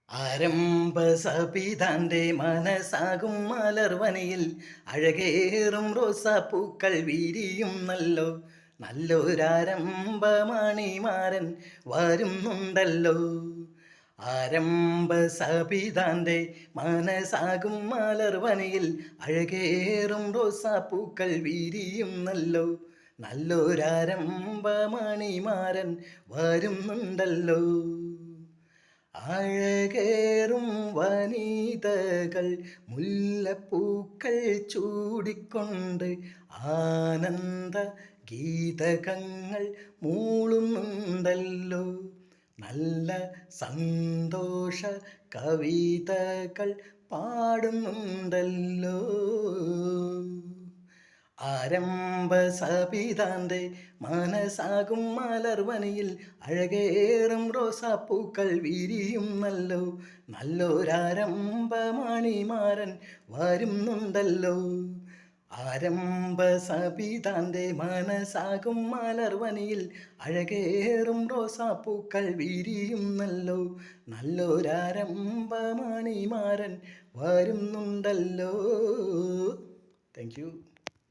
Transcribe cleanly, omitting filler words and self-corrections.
ആരംഭസപിതാന്റെ മനസ്സാകും മലർവനിയിൽ അഴകേറും റോസാപ്പൂക്കൾ വിരിയുന്നല്ലോ. നല്ലൊരാരംഭമണിമാരൻ വരുന്നുണ്ടല്ലോ. ആരംഭസപിതാന്റെ മനസ്സാകും മലർവനിയിൽ അഴകേറും റോസാപ്പൂക്കൾ വിരിയുന്നല്ലോ. നല്ലൊരാരംഭമണിമാരൻ വരുന്നുണ്ടല്ലോ. അഴകേറും വനിതകൾ മുല്ലപ്പൂക്കൾ ചൂടിക്കൊണ്ട് ആനന്ദ ഗീതകങ്ങൾ മൂളുന്നുണ്ടല്ലോ. നല്ല സന്തോഷ കവിതകൾ പാടുന്നുണ്ടല്ലോ. ആരംഭസപിതാന്റെ മനസ്സാകും മലർവനിയിൽ അഴകേറും റോസാപ്പൂക്കൾ വിരിയുന്നല്ലോ. നല്ലൊരാരംഭമണിമാരൻ വരുന്നുണ്ടല്ലോ. ആരംഭസപിതാന്റെ മനസ്സാകും മലർവനിയിൽ അഴകേറും റോസാപ്പൂക്കൾ വിരിയുന്നല്ലോ. നല്ലൊരാരംഭമണിമാരൻ വരുന്നുണ്ടല്ലോ. Thank you.